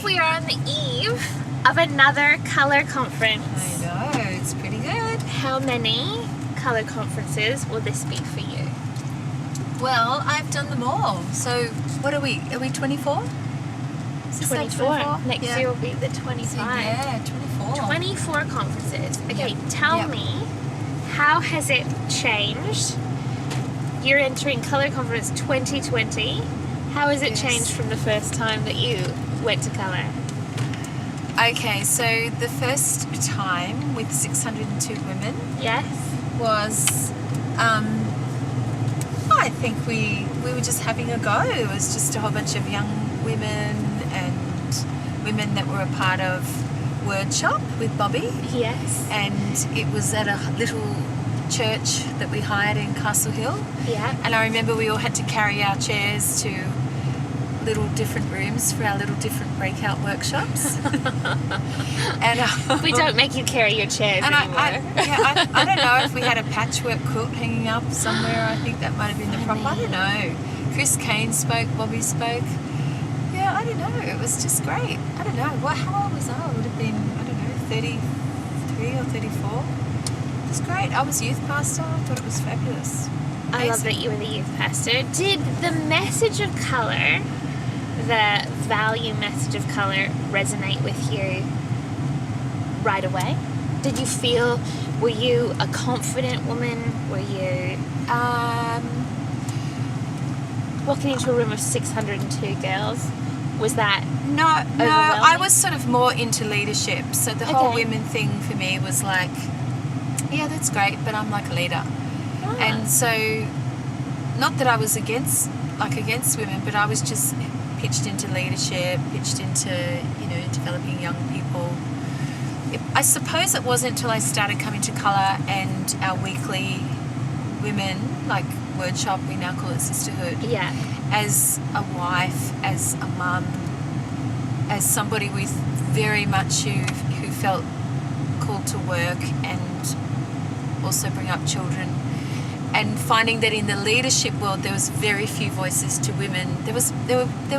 we are on the eve of another colour conference. I know, it's pretty good. How many colour conferences will this be for you? Well, I've done them all. So, what are we? Are we 24? 24. Next year will be the 25. So, yeah, 24. 24 conferences. Okay, Yep. tell Yep. me, how has it changed? You're entering Colour Conference 2020. How has it Yes. changed from the first time that you went to Colour? Okay, so the first time with 602 women Yes? was, I think we were just having a go. It was just a whole bunch of young women and women that were a part of Worship with Bobbie. Yes. And it was at a little church that we hired in Castle Hill. Yeah. And I remember we all had to carry our chairs to little different rooms for our little different breakout workshops. And We don't make you carry your chairs and anymore. I don't know if we had a patchwork quilt hanging up somewhere. I think that might have been the problem. I don't know. Chris Kane spoke, Bobbie spoke. Yeah, I don't know. It was just great. I don't know. How old was I? I would have been, I don't know, 33 or 34. It was great. I was youth pastor. I thought it was fabulous. I love that you were the youth pastor. Did the message of colour, the value message of colour, resonate with you right away? Did you feel, were you a confident woman? Were you walking into a room of 602 girls? Was that No, I overwhelming? was sort of more into leadership. So the whole Okay. women thing for me was like, yeah, that's great, but I'm like a leader. Ah. And so, not that I was against women, but I was just pitched into leadership, pitched into, developing young people. I suppose it wasn't until I started coming to Colour and our weekly women, like Worship, we now call it sisterhood, Yeah. as a wife, as a mum, as somebody with very much who felt called to work and also bring up children, and finding that in the leadership world there was very few voices to women. There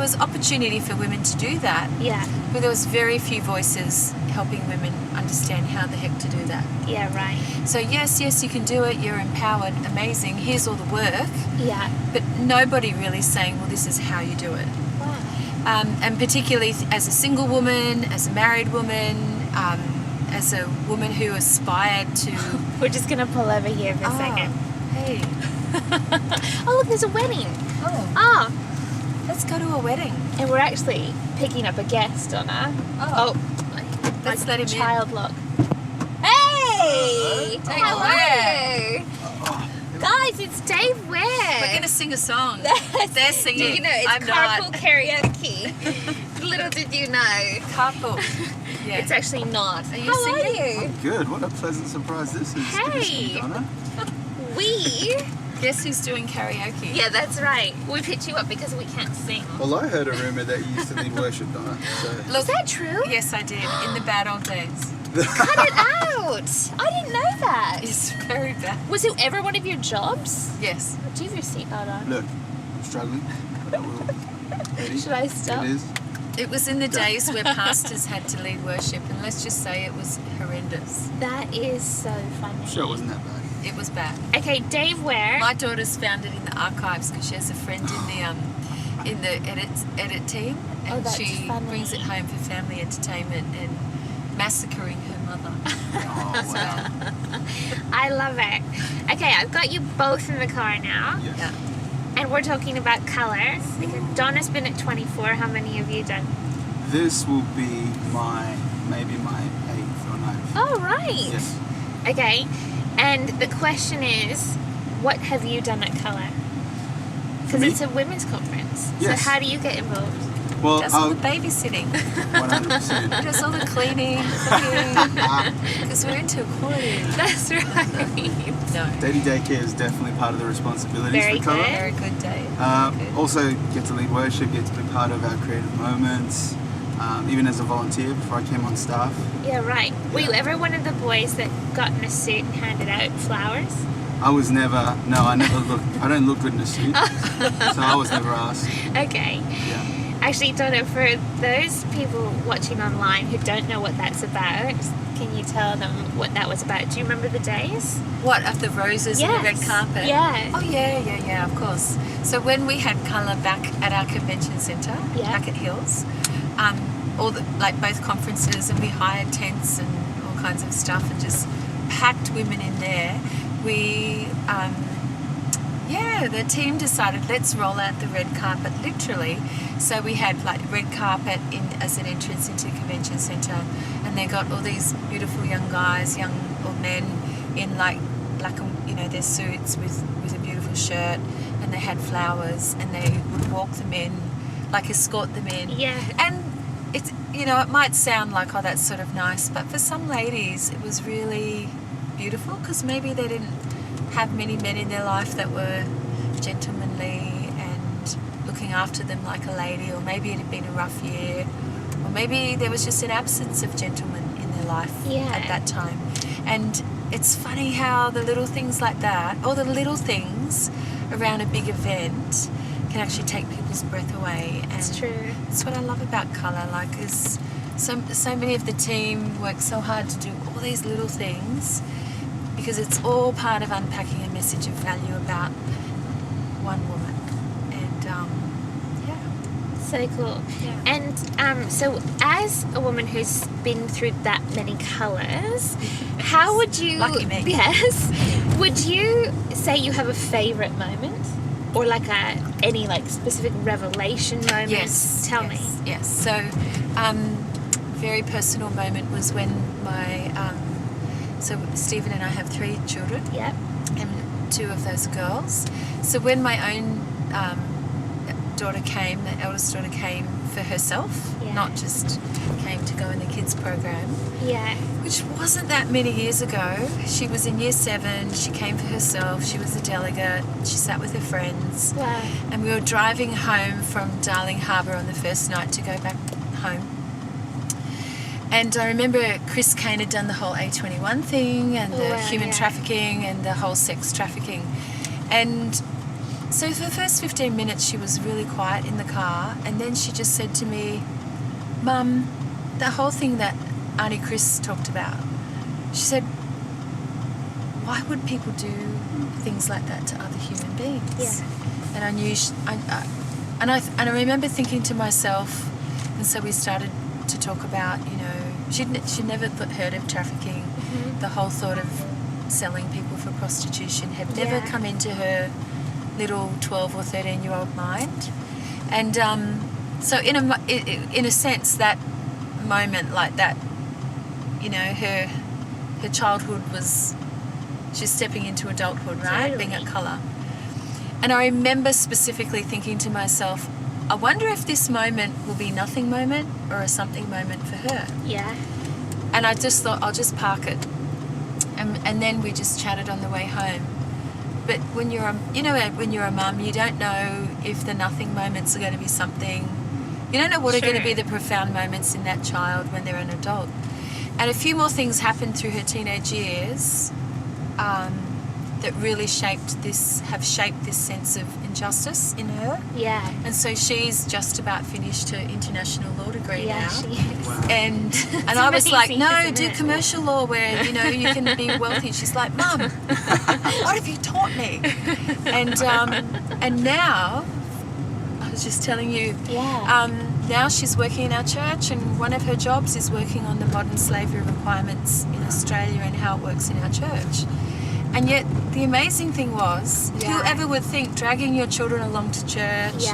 was opportunity for women to do that, Yeah. but there was very few voices helping women understand how the heck to do that. Yeah, right. So yes, you can do it, you're empowered, amazing, here's all the work, Yeah. but nobody really saying, well, this is how you do it. Wow. And particularly as a single woman, as a married woman, as a woman who aspired to... We're just going to pull over here for a second. Hey. Oh, look, there's a wedding. Oh, Ah, let's go to a wedding. and we're actually picking up a guest, Donna. Oh. my Let's let him in. child lock. Hey! Dave How Ware. are you? Guys, it's Dave Ware. We're going to sing a song. Yes. They're singing. Do you know, it's I'm carpool not. karaoke. Little did you know. Carpool. Yeah. It's actually not. Are you How singing? are you? Good. What a pleasant surprise this is. Good to see you, Hey. Donna. We... Guess who's doing karaoke? Yeah, that's right. We picked you up because we can't sing. Well, I heard a rumour that you used to lead worship, Donna. So Look, Is that true? yes, I did. In the bad old days. Cut it out! I didn't know that. It's very bad. Was it ever one of your jobs? Yes. Do you have your seatbelt on? look, I'm struggling. But we'll ready? Should I stop? It is. It was in the days where pastors had to lead worship, and let's just say it was horrendous. That is so funny. I'm sure it wasn't that bad. It was bad. Okay, Dave Ware. My daughter's found it in the archives because she has a friend in the edit team, Oh, and that's she funny. brings it home for family entertainment and massacring her mother. Oh, wow. I love it. Okay, I've got you both in the car now, Yes. Yeah. and we're talking about colour. Donna's been at 24. How many have you done? This will be maybe my 8th or 9th. Oh, right. Yes. Okay, and the question is, what have you done at colour? Because Me? it's a women's conference. Yes. So how do you get involved? Well, Does all the babysitting. 100%. Does all the cleaning, cooking, because we're into equality. That's right. No. Daily daycare is definitely part of the responsibilities Very for Colour. good. Very good day. Good. Also, get to lead worship, get to be part of our creative moments, even as a volunteer before I came on staff. Yeah, right. Were you Yeah. ever one of the boys that got in a suit and handed out flowers? I don't look good in a suit, so I was never asked. Okay. Yeah. Actually, Donna, for those people watching online who don't know what that's about, can you tell them what that was about? Do you remember the days? What, of the roses and the red carpet? Yeah. Oh, yeah, of course. So when we had colour back at our convention centre, back at Hills, both conferences, and we hired tents and all kinds of stuff and just packed women in there, we, the team decided, let's roll out the red carpet, literally. So we had like red carpet as an entrance into the convention centre, and they got all these beautiful young guys, young or men, in like black, their suits with a beautiful shirt, and they had flowers, and they would walk them in, like escort them in. Yeah. And it's, it might sound like, oh, that's sort of nice, but for some ladies it was really beautiful, because maybe they didn't have many men in their life that were gentlemanly and looking after them like a lady, or maybe it had been a rough year, or maybe there was just an absence of gentlemen in their life at that time. And it's funny how the little things like that, or the little things around a big event, can actually take people's breath away. And it's true. That's what I love about colour. Like, is so many of the team work so hard to do all these little things, because it's all part of unpacking a message of value about one woman. And so cool. Yeah. And so as a woman who's been through that many colours, how would you... Lucky me. Yes. Would you say you have a favourite moment? Or like any specific revelation moment? Yes. Tell me. Yes. So, very personal moment was when my... so Stephen and I have 3 children. Yep. And 2 of those are girls. So when my own daughter came, the eldest daughter came for herself, not just came to go in the kids program. Yeah. Which wasn't that many years ago. She was in year 7, she came for herself, she was a delegate, she sat with her friends. Wow. And we were driving home from Darling Harbour on the first night to go back home. And I remember Chris Kane had done the whole A21 thing, and the human trafficking and the whole sex trafficking. And so for the first 15 minutes she was really quiet in the car, and then she just said to me, "Mum, the whole thing that Auntie Chris talked about," she said, "why would people do things like that to other human beings?" Yeah. And I knew, I remember thinking to myself, and so we started to talk about, she'd never heard of trafficking. Mm-hmm. The whole thought of selling people for prostitution had never come into her little 12 or 13-year-old mind. And so in a sense, that moment like that, her childhood was just stepping into adulthood, right? Totally. Being at colour. And I remember specifically thinking to myself, I wonder if this moment will be nothing moment or a something moment for her. Yeah. And I just thought, I'll just park it. And then we just chatted on the way home. But when you're a mum, you don't know if the nothing moments are going to be something. You don't know what are going to be the profound moments in that child when they're an adult. And a few more things happened through her teenage years that really have shaped this sense of injustice in her. Yeah. And so she's just about finished her international law degree now. She is. Wow. And I was like, amazing, no, isn't do it? commercial law where, you can be wealthy. She's like, "Mum, what have you taught me?" And now, I was just telling you, now she's working in our church, and one of her jobs is working on the modern slavery requirements in Australia and how it works in our church. And yet the amazing thing was, whoever would think dragging your children along to church,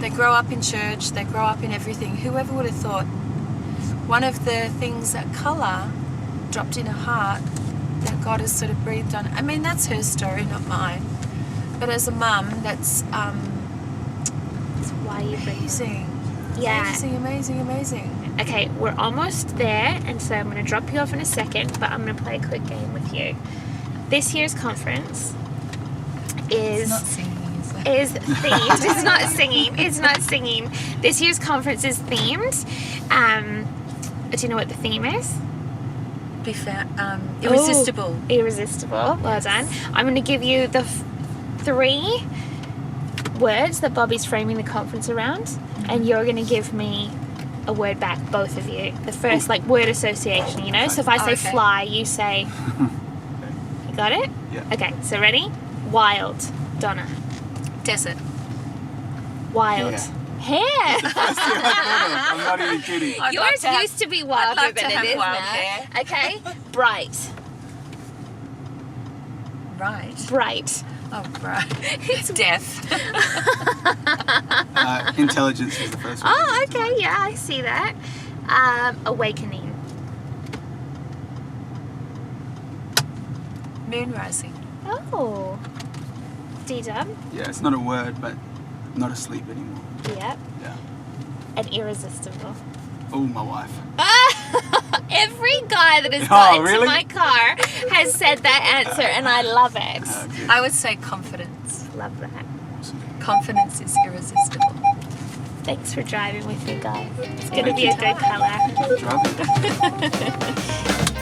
they grow up in church, they grow up in everything, whoever would have thought one of the things that colour dropped in her heart that God has sort of breathed on. I mean, that's her story, not mine. But as a mum, that's Why you bring amazing. Yeah. Amazing. Okay, we're almost there, and so I'm going to drop you off in a second, but I'm going to play a quick game with you. This year's conference is... It's not singing, is it? Is themed. It's not singing. It's not singing. This year's conference is themed. Do you know what the theme is? Irresistible. Irresistible. Well done. I'm going to give you the 3 words that Bobbie's framing the conference around, and you're going to give me a word back, both of you. The first, like, word association, you know? So if I say fly, you say... You got it? Yeah. Okay, so ready? Wild. Donna. Desert. Wild. Hair. I'm not even kidding. I'd Yours love to have- used to be I'd wilder love to than it have is wild now. hair. Okay. Bright. Right. Bright. Oh, right. It's death. Intelligence is the first one. Oh, okay. Yeah, I see that. Awakening. Moon rising. Oh. D-dub. Yeah, it's not a word, but I'm not asleep anymore. Yep. Yeah. And irresistible. Oh, my wife. Every guy that has got into really? my car has said that answer, and I love it. Good. I would say confidence. Love that. Confidence is irresistible. Thanks for driving with me, guys. It's going to Thank be you. a good colour. Drive it.